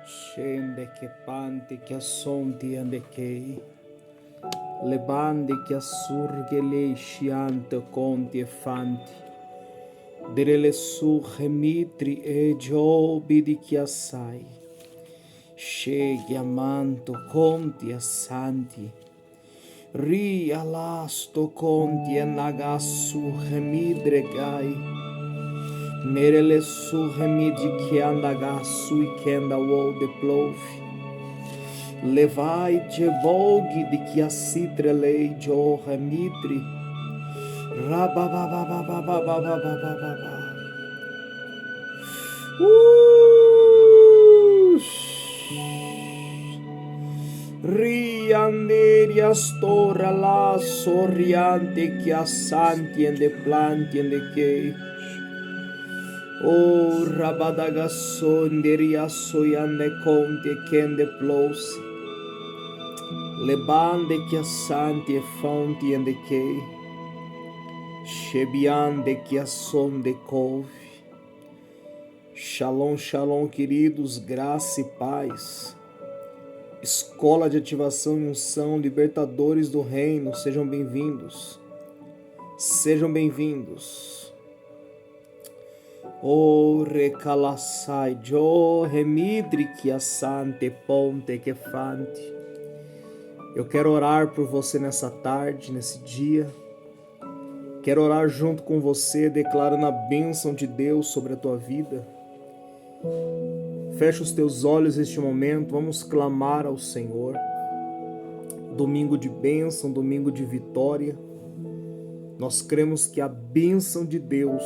Scende che panti che assonti andechei, le bande che assurghe le sciante conti e fanti, dere le su gemitri e giobi di che assai, scegli amanto conti e santi, ria lasto conti e nagassu gemidre gai, merele su gemidi che andagassu e che andawou de plofi, levai je volgi di che assitre lei jo gemitri, rababababababababababa. Rianderi astora la sorriante che assanti e de planti e de che. O rabadagasonderi assoiande conti e kende plosi. Le bande che assanti e fonti e de che. Shebiande que assonde couve. Shalom, shalom, queridos, graça e paz. Escola de ativação e unção, libertadores do reino, sejam bem-vindos. Sejam bem-vindos. O recalassai, jo remidri que assante ponte que fante. Eu quero orar por você nessa tarde, nesse dia. Quero orar junto com você, declarando a bênção de Deus sobre a tua vida. Fecha os teus olhos neste momento, vamos clamar ao Senhor. Domingo de bênção, domingo de vitória. Nós cremos que a bênção de Deus,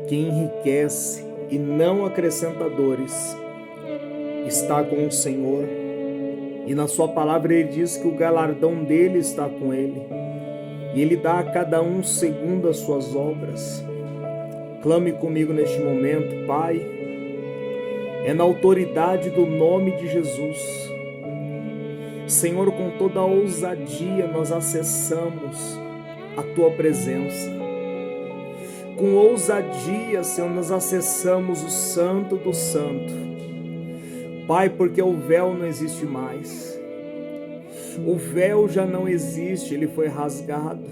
que enriquece e não acrescenta dores, está com o Senhor. E na sua palavra ele diz que o galardão dele está com ele. E ele dá a cada um segundo as suas obras. Clame comigo neste momento, Pai. É na autoridade do nome de Jesus. Senhor, com toda a ousadia nós acessamos a Tua presença. Com ousadia, Senhor, nós acessamos o Santo do Santo. Pai, porque o véu não existe mais. O véu já não existe, ele foi rasgado.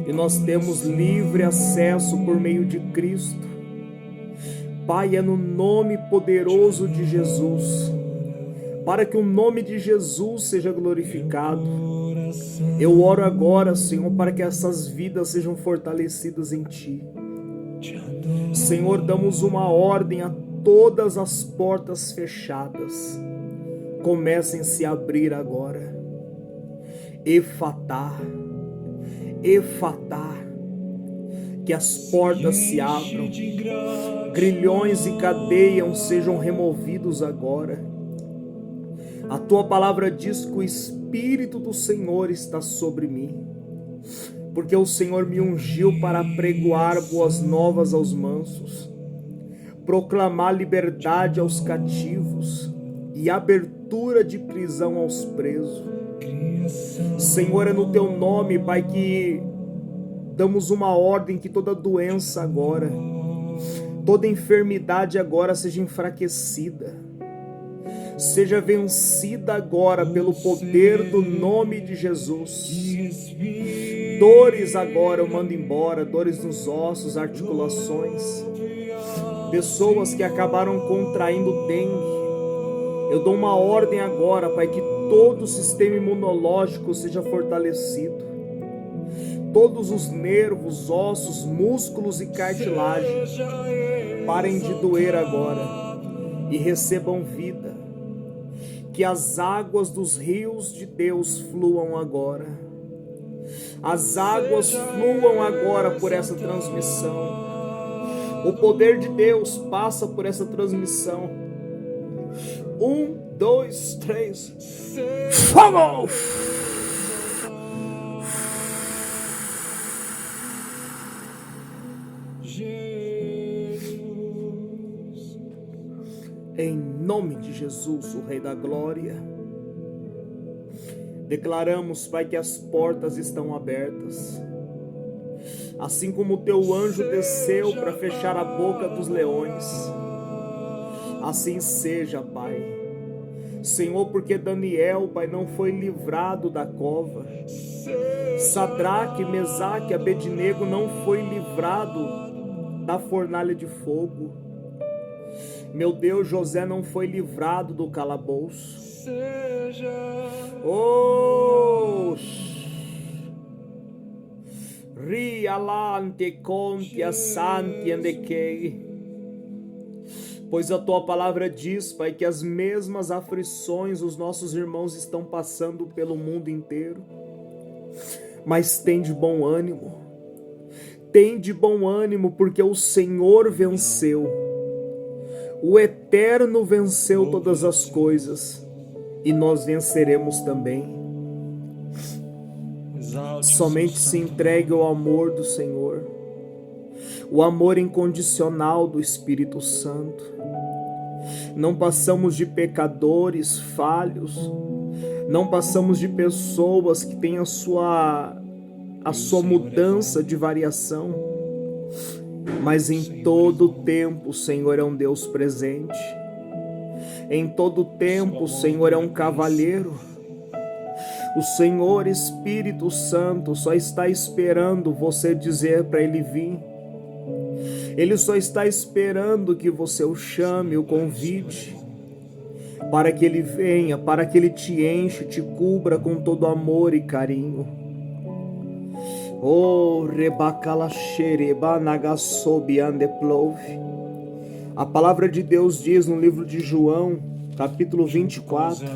E nós temos livre acesso por meio de Cristo. Pai, é no nome poderoso de Jesus, para que o nome de Jesus seja glorificado. Eu oro agora, Senhor, para que essas vidas sejam fortalecidas em Ti. Senhor, damos uma ordem a todas as portas fechadas. Comecem a se abrir agora. Efatá, efatá. Que as portas se abram, grilhões e cadeias sejam removidos agora. A tua palavra diz que o Espírito do Senhor está sobre mim, porque o Senhor me ungiu para pregoar boas novas aos mansos, proclamar liberdade aos cativos e abertura de prisão aos presos. Senhor, é no teu nome, Pai, que damos uma ordem que toda doença agora, toda enfermidade agora seja enfraquecida, seja vencida agora pelo poder do nome de Jesus. Dores agora eu mando embora, dores nos ossos, articulações, pessoas que acabaram contraindo dengue. Eu dou uma ordem agora, Pai, que todo o sistema imunológico seja fortalecido. Todos os nervos, ossos, músculos e cartilagens parem de doer agora e recebam vida. Que as águas dos rios de Deus fluam agora. As águas fluam agora por essa transmissão. O poder de Deus passa por essa transmissão. 1, 2, 3. Fogo! Em nome de Jesus, o Rei da Glória, declaramos, Pai, que as portas estão abertas. Assim como o teu anjo desceu para fechar a boca dos leões, Assim seja, Pai. Senhor, porque Daniel, Pai, não foi livrado da cova. Sadraque, Mesaque, Abednego não foi livrado da fornalha de fogo. Meu Deus, José não foi livrado do calabouço. Oh, rialante contia santi andequei. Pois a tua palavra diz, Pai, que as mesmas aflições os nossos irmãos estão passando pelo mundo inteiro. Mas tem de bom ânimo. Tem de bom ânimo, porque o Senhor venceu. O Eterno venceu todas as coisas. E nós venceremos também. Somente se entregue ao amor do Senhor. O amor incondicional do Espírito Santo. Não passamos de pecadores falhos. Não passamos de pessoas que têm a sua mudança de variação. Mas em todo tempo o Senhor é um Deus presente. Em todo tempo o Senhor é um cavalheiro. O Senhor Espírito Santo só está esperando você dizer para Ele vir. Ele só está esperando que você o chame, o convide, para que Ele venha, para que Ele te enche, te cubra com todo amor e carinho. Oh, rebacalaxereba nagassobiandeplouve. A palavra de Deus diz no livro de João, capítulo 24,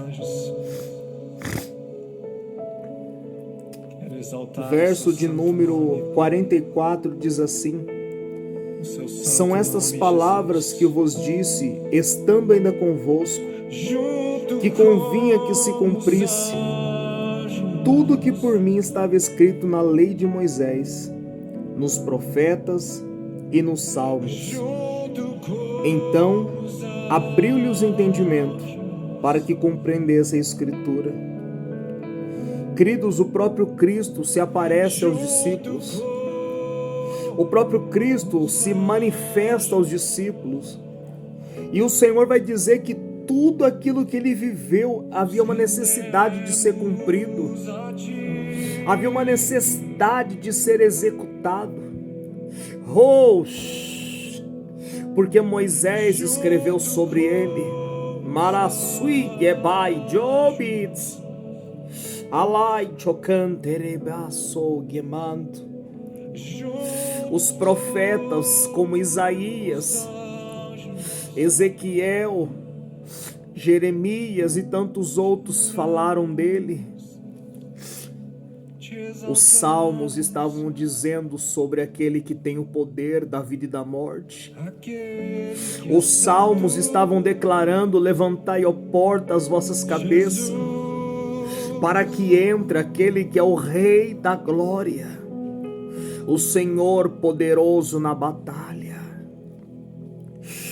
verso de número 44, diz assim: são estas palavras que eu vos disse, estando ainda convosco, que convinha que se cumprisse tudo que por mim estava escrito na lei de Moisés, nos profetas e nos salmos. Então abriu-lhe os entendimentos para que compreendesse a Escritura. Queridos, o próprio Cristo se aparece aos discípulos. O próprio Cristo se manifesta aos discípulos. E o Senhor vai dizer que tudo aquilo que Ele viveu havia uma necessidade de ser cumprido. Havia uma necessidade de ser executado. Porque Moisés escreveu sobre ele. Marasui gebai jobits. Alai chocanterebaso gemanto. Os profetas como Isaías, Ezequiel, Jeremias e tantos outros falaram dele. Os salmos estavam dizendo sobre aquele que tem o poder da vida e da morte. Os salmos estavam declarando: levantai, ó porta, as vossas cabeças, para que entre aquele que é o Rei da glória, o Senhor poderoso na batalha.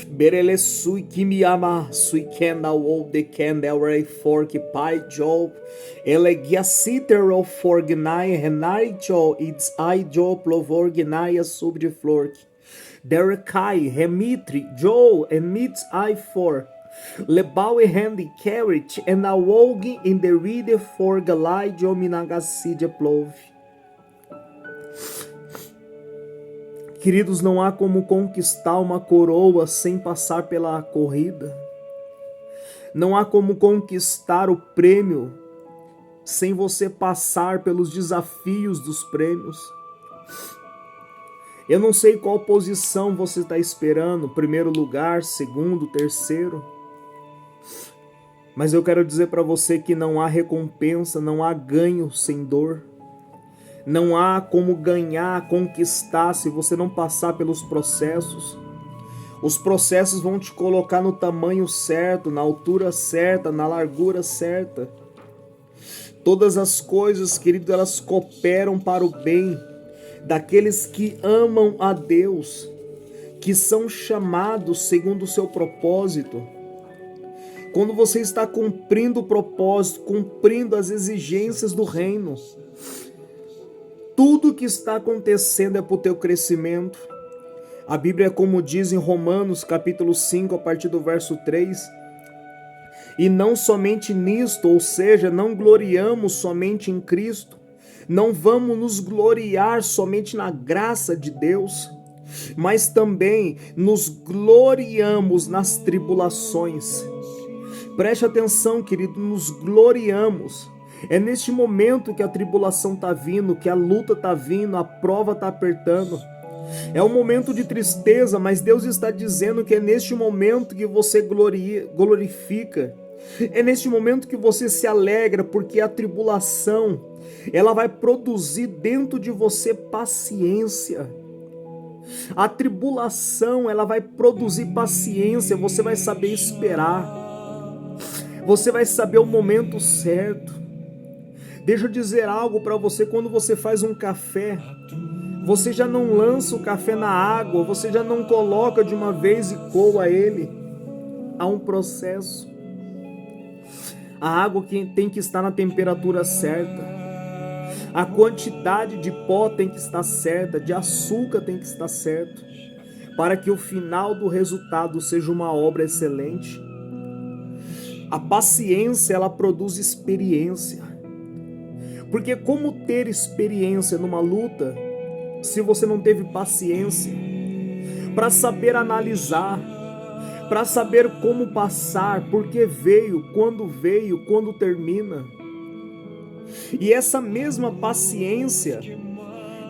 Berelesui que me ama, sui kenda ou de kenda rei fork pai job, elegia citero forgnai renaicho its ai job plovorgnai sub de flork. Derekai remitri jo and meets I for lebau e handy carriage and a wogi in the reader for galai jo minagasi de plove. Queridos, não há como conquistar uma coroa sem passar pela corrida. Não há como conquistar o prêmio sem você passar pelos desafios dos prêmios. Eu não sei qual posição você está esperando, primeiro lugar, segundo, terceiro. Mas eu quero dizer para você que não há recompensa, não há ganho sem dor. Não há como ganhar, conquistar se você não passar pelos processos. Os processos vão te colocar no tamanho certo, na altura certa, na largura certa. Todas as coisas, querido, elas cooperam para o bem daqueles que amam a Deus, que são chamados segundo o seu propósito. Quando você está cumprindo o propósito, cumprindo as exigências do reino, tudo que está acontecendo é para o teu crescimento. A Bíblia, como diz em Romanos capítulo 5, a partir do verso 3, e não somente nisto, ou seja, não gloriamos somente em Cristo, não vamos nos gloriar somente na graça de Deus, mas também nos gloriamos nas tribulações. Preste atenção, querido, nos gloriamos. É neste momento que a tribulação está vindo, que a luta está vindo, a prova está apertando. É um momento de tristeza, mas Deus está dizendo que é neste momento que você glorifica. É neste momento que você se alegra, porque a tribulação, ela vai produzir dentro de você paciência. A tribulação, ela vai produzir paciência, você vai saber esperar. Você vai saber o momento certo. Deixa eu dizer algo para você, quando você faz um café, você já não lança o café na água, você já não coloca de uma vez e coa ele. Há um processo. A água tem que estar na temperatura certa. A quantidade de pó tem que estar certa, de açúcar tem que estar certo, para que o final do resultado seja uma obra excelente. A paciência, ela produz experiência. Porque como ter experiência numa luta, se você não teve paciência, para saber analisar, para saber como passar, por que veio, quando termina. E essa mesma paciência,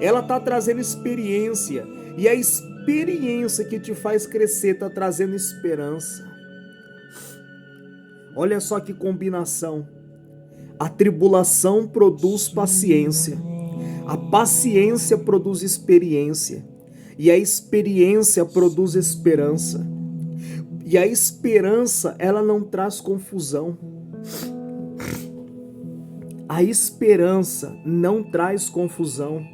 ela está trazendo experiência, e a experiência que te faz crescer está trazendo esperança. Olha só que combinação. A tribulação produz paciência, a paciência produz experiência, e a experiência produz esperança. E a esperança, ela não traz confusão. A esperança não traz confusão.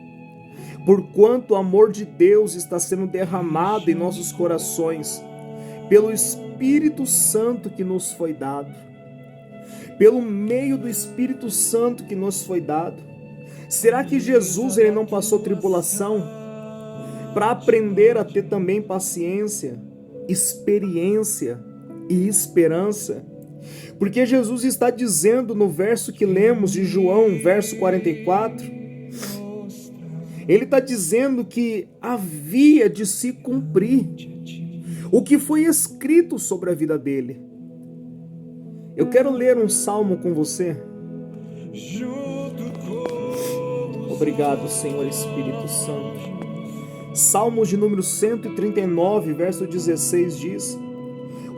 Porquanto o amor de Deus está sendo derramado em nossos corações, pelo Espírito Santo que nos foi dado. Pelo meio do Espírito Santo que nos foi dado. Será que Jesus ele não passou tribulação para aprender a ter também paciência, experiência e esperança? Porque Jesus está dizendo no verso que lemos de João, verso 44, ele está dizendo que havia de se cumprir o que foi escrito sobre a vida dele. Eu quero ler um salmo com você. Obrigado, Senhor Espírito Santo. Salmos de número 139, verso 16 diz: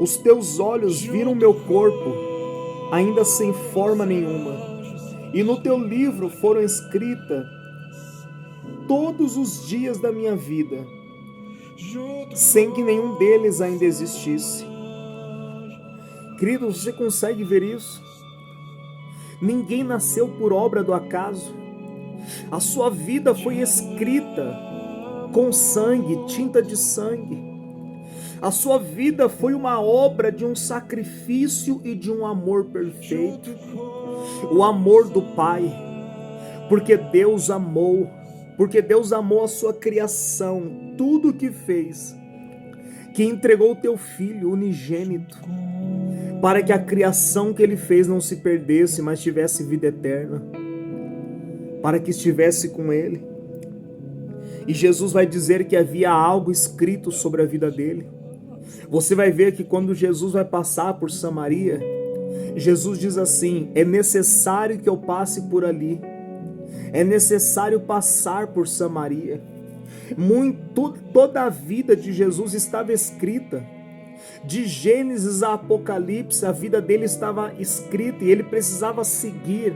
os teus olhos viram meu corpo, ainda sem forma nenhuma, e no teu livro foram escritas todos os dias da minha vida, sem que nenhum deles ainda existisse. Querido, você consegue ver isso? Ninguém nasceu por obra do acaso. A sua vida foi escrita com sangue, tinta de sangue. A sua vida foi uma obra de um sacrifício e de um amor perfeito. O amor do Pai, porque Deus amou a sua criação, tudo o que fez, que entregou o teu Filho unigênito, para que a criação que ele fez não se perdesse, mas tivesse vida eterna, para que estivesse com ele. E Jesus vai dizer que havia algo escrito sobre a vida dele. Você vai ver que quando Jesus vai passar por Samaria, Jesus diz assim: é necessário que eu passe por ali, é necessário passar por Samaria. Toda a vida de Jesus estava escrita. De Gênesis a Apocalipse, a vida dele estava escrita e ele precisava seguir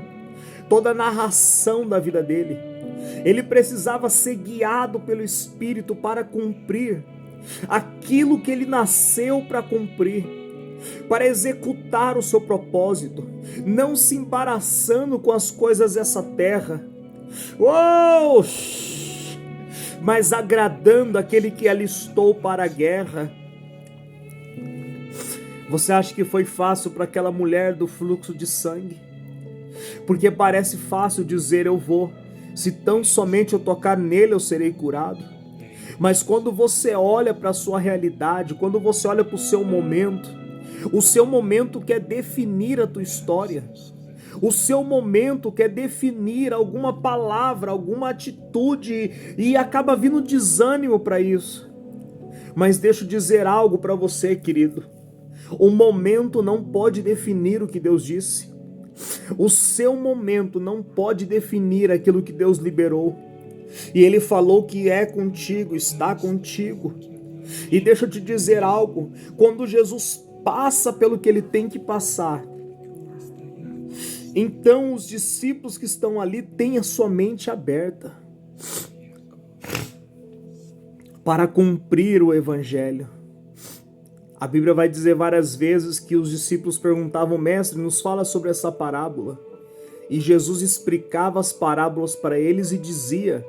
toda a narração da vida dele. Ele precisava ser guiado pelo Espírito para cumprir aquilo que ele nasceu para cumprir, para executar o seu propósito, não se embaraçando com as coisas dessa terra, mas agradando aquele que alistou para a guerra. Você acha que foi fácil para aquela mulher do fluxo de sangue? Porque parece fácil dizer: eu vou, se tão somente eu tocar nele eu serei curado. Mas quando você olha para a sua realidade, quando você olha para o seu momento quer definir a tua história. O seu momento quer definir alguma palavra, alguma atitude, e acaba vindo desânimo para isso. Mas deixa eu dizer algo para você, querido. O momento não pode definir o que Deus disse. O seu momento não pode definir aquilo que Deus liberou. E Ele falou que é contigo, está contigo. E deixa eu te dizer algo. Quando Jesus passa pelo que Ele tem que passar, então os discípulos que estão ali têm a sua mente aberta para cumprir o Evangelho. A Bíblia vai dizer várias vezes que os discípulos perguntavam: mestre, nos fala sobre essa parábola. E Jesus explicava as parábolas para eles e dizia: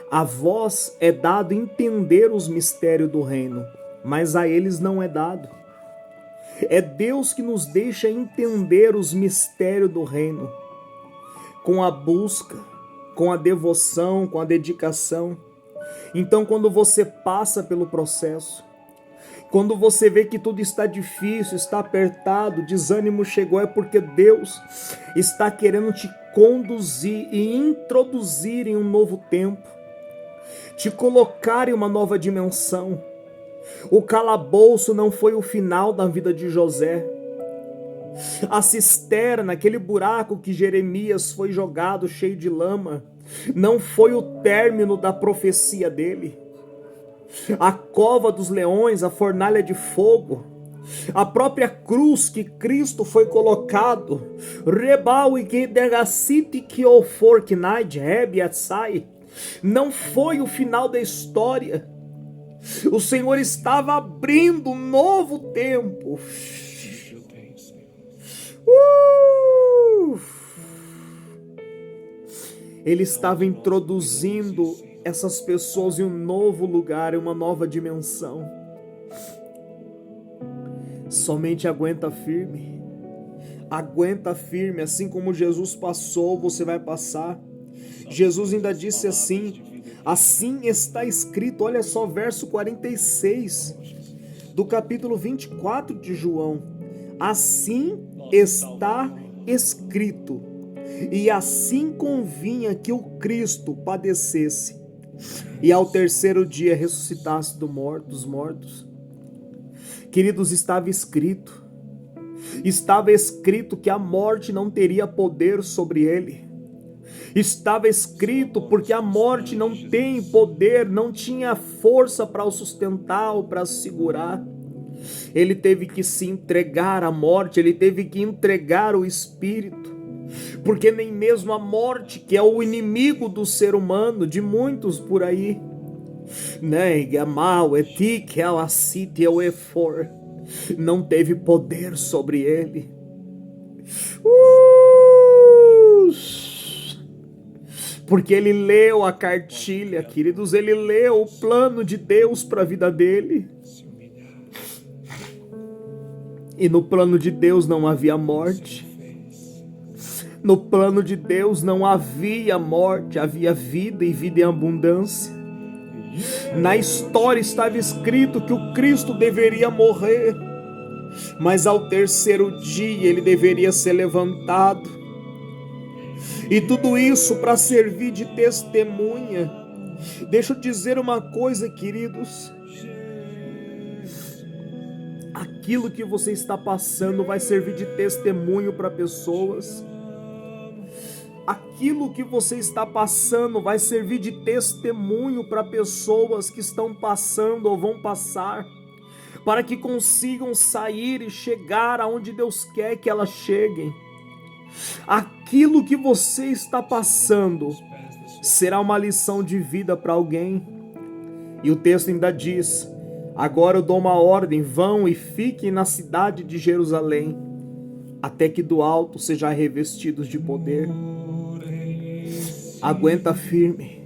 a vós é dado entender os mistérios do reino, mas a eles não é dado. É Deus que nos deixa entender os mistérios do reino, com a busca, com a devoção, com a dedicação. Então, quando você passa pelo processo, quando você vê que tudo está difícil, está apertado, desânimo chegou, é porque Deus está querendo te conduzir e introduzir em um novo tempo, te colocar em uma nova dimensão. O calabouço não foi o final da vida de José. A cisterna, aquele buraco que Jeremias foi jogado cheio de lama, não foi o término da profecia dele. A cova dos leões, a fornalha de fogo, a própria cruz que Cristo foi colocado, não foi o final da história. O Senhor estava abrindo um novo tempo. Ele estava introduzindo essas pessoas em um novo lugar, em uma nova dimensão. Somente aguenta firme. Aguenta firme, assim como Jesus passou, você vai passar. Jesus ainda disse assim está escrito, olha só, verso 46 do capítulo 24 de João. Assim está escrito, e assim convinha que o Cristo padecesse, e ao terceiro dia ressuscitasse dos mortos. Queridos, estava escrito que a morte não teria poder sobre ele. Estava escrito porque a morte não tem poder, não tinha força para o sustentar ou para segurar. Ele teve que se entregar à morte, ele teve que entregar o espírito, porque nem mesmo a morte, que é o inimigo do ser humano, de muitos por aí, não teve poder sobre ele. Porque ele leu a cartilha, queridos, ele leu o plano de Deus para a vida dele. E no plano de Deus não havia morte. No plano de Deus não havia morte, havia vida e vida em abundância. Na história estava escrito que o Cristo deveria morrer, mas ao terceiro dia ele deveria ser levantado. E tudo isso para servir de testemunha. Deixa eu dizer uma coisa, queridos. Aquilo que você está passando vai servir de testemunho para pessoas. Aquilo que você está passando vai servir de testemunho para pessoas que estão passando ou vão passar, para que consigam sair e chegar aonde Deus quer que elas cheguem. Aquilo que você está passando será uma lição de vida para alguém. E o texto ainda diz: agora eu dou uma ordem, vão e fiquem na cidade de Jerusalém, até que do alto sejam revestidos de poder. Aguenta firme.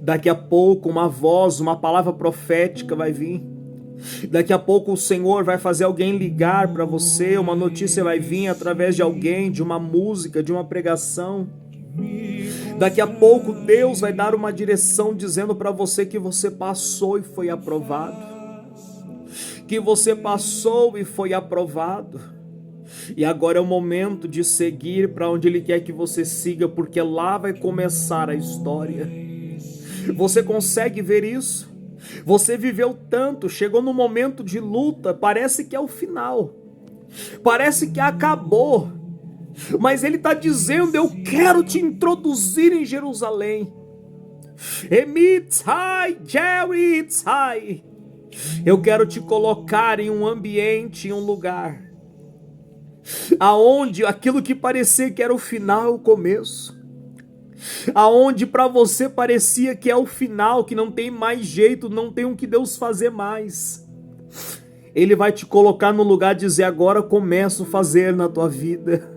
Daqui a pouco uma voz, uma palavra profética vai vir. Daqui a pouco o Senhor vai fazer alguém ligar para você, uma notícia vai vir através de alguém, de uma música, de uma pregação. Daqui a pouco Deus vai dar uma direção dizendo para você que você passou e foi aprovado. Que você passou e foi aprovado. E agora é o momento de seguir para onde Ele quer que você siga, porque lá vai começar a história. Você consegue ver isso? Você viveu tanto, chegou no momento de luta, parece que é o final. Parece que acabou. Mas Ele está dizendo: eu quero te introduzir em Jerusalém. Eu quero te colocar em um ambiente, em um lugar, aonde aquilo que parecia que era o final é o começo. Aonde para você parecia que é o final, que não tem mais jeito, não tem o que Deus fazer mais. Ele vai te colocar no lugar de dizer: agora eu começo a fazer na tua vida.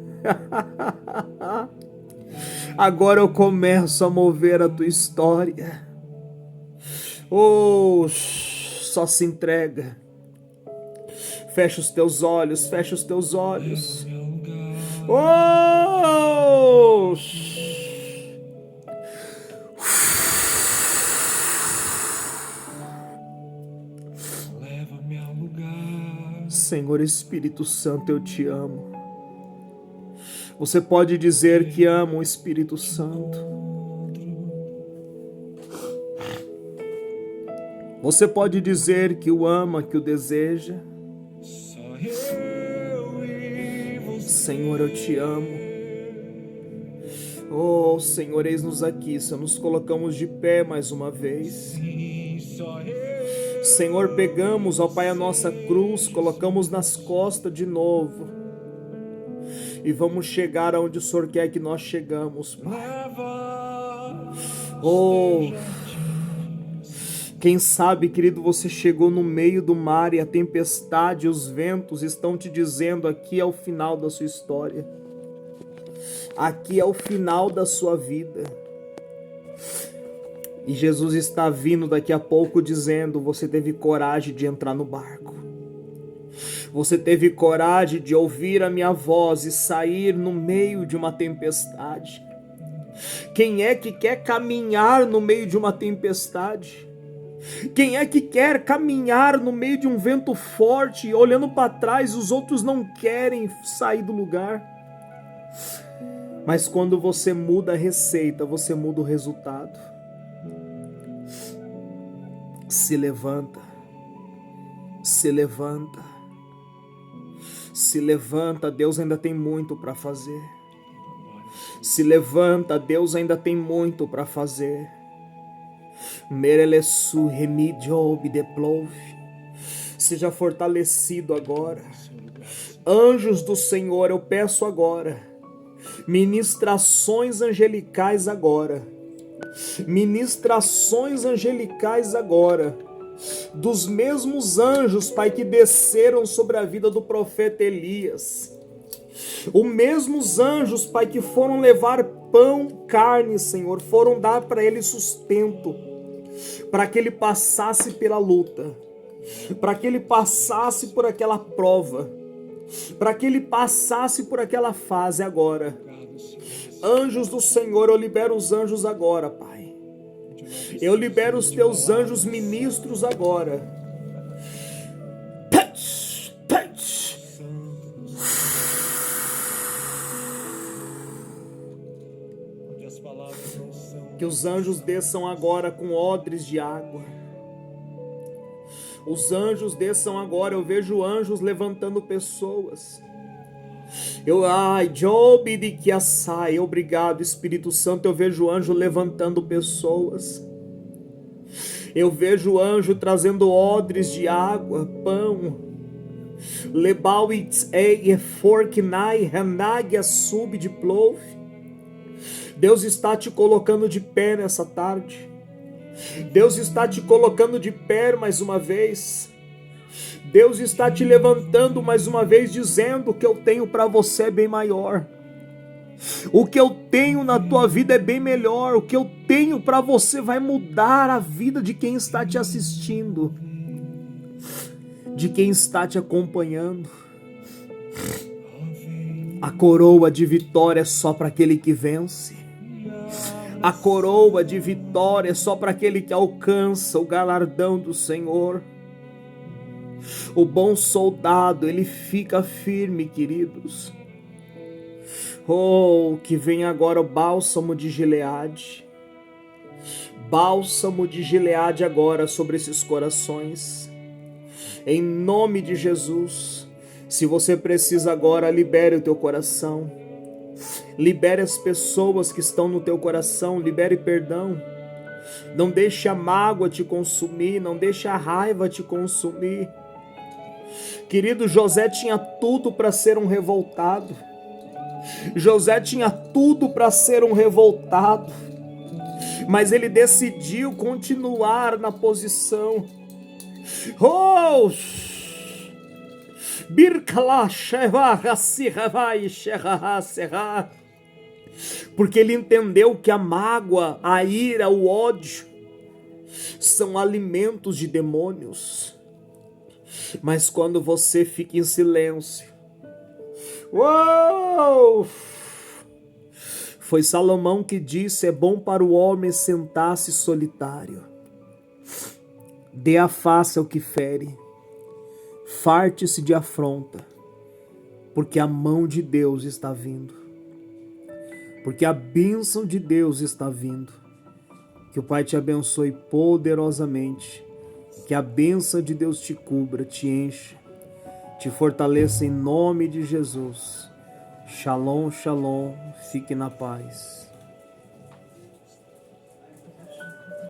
Agora eu começo a mover a tua história. Oh, só se entrega. Fecha os teus olhos, fecha os teus olhos. Oh! Senhor Espírito Santo, eu te amo. Você pode dizer que ama o Espírito Santo. Você pode dizer que o ama, que o deseja. Senhor, eu te amo. Oh, Senhor, eis-nos aqui, Senhor, nos colocamos de pé mais uma vez. Senhor, pegamos, ó Pai, a nossa cruz, colocamos nas costas de novo. E vamos chegar aonde o Senhor quer que nós chegamos, Pai. Oh, quem sabe, querido, você chegou no meio do mar e a tempestade e os ventos estão te dizendo: aqui é o final da sua história. Aqui é o final da sua vida. E Jesus está vindo daqui a pouco dizendo: você teve coragem de entrar no barco. Você teve coragem de ouvir a minha voz e sair no meio de uma tempestade. Quem é que quer caminhar no meio de uma tempestade? Quem é que quer caminhar no meio de um vento forte, olhando para trás, os outros não querem sair do lugar? Mas quando você muda a receita, você muda o resultado. Se levanta, se levanta, se levanta, Deus ainda tem muito para fazer. Se levanta, Deus ainda tem muito para fazer. Seja fortalecido agora. Anjos do Senhor, eu peço agora, ministrações angelicais agora. Ministrações angelicais agora, dos mesmos anjos, Pai, que desceram sobre a vida do profeta Elias. Os mesmos anjos, Pai, que foram levar pão, carne, Senhor, foram dar para ele sustento, para que ele passasse pela luta, para que ele passasse por aquela prova, para que ele passasse por aquela fase agora. Anjos do Senhor, eu libero os anjos agora, Pai. Eu libero os teus anjos ministros agora. Que os anjos desçam agora com odres de água. Os anjos desçam agora. Eu vejo anjos levantando pessoas. Job de que assai, obrigado Espírito Santo. Eu vejo anjo levantando pessoas. Eu vejo anjo trazendo odres de água, pão. Lebawitz e forknai hanagia sub de plov. Deus está te colocando de pé nessa tarde. Deus está te colocando de pé mais uma vez. Deus está te levantando mais uma vez, dizendo: o que eu tenho para você é bem maior. O que eu tenho na tua vida é bem melhor. O que eu tenho para você vai mudar a vida de quem está te assistindo, de quem está te acompanhando. A coroa de vitória é só para aquele que vence. A coroa de vitória é só para aquele que alcança o galardão do Senhor. O bom soldado, ele fica firme, queridos. Oh, que vem agora o bálsamo de Gileade. Bálsamo de Gileade agora sobre esses corações. Em nome de Jesus. Se você precisa agora, libere o teu coração. Libere as pessoas que estão no teu coração. Libere perdão. Não deixe a mágoa te consumir. Não deixe a raiva te consumir. Querido, José tinha tudo para ser um revoltado. José tinha tudo para ser um revoltado, mas ele decidiu continuar na posição. Oh! Porque ele entendeu que a mágoa, a ira, o ódio são alimentos de demônios. Mas quando você fica em silêncio, uou! Foi Salomão que disse: é bom para o homem sentar-se solitário. Dê a face ao que fere, farte-se de afronta, porque a mão de Deus está vindo, porque a bênção de Deus está vindo. Que o Pai te abençoe poderosamente, que a bênção de Deus te cubra, te encha, te fortaleça em nome de Jesus. Shalom, shalom, fique na paz.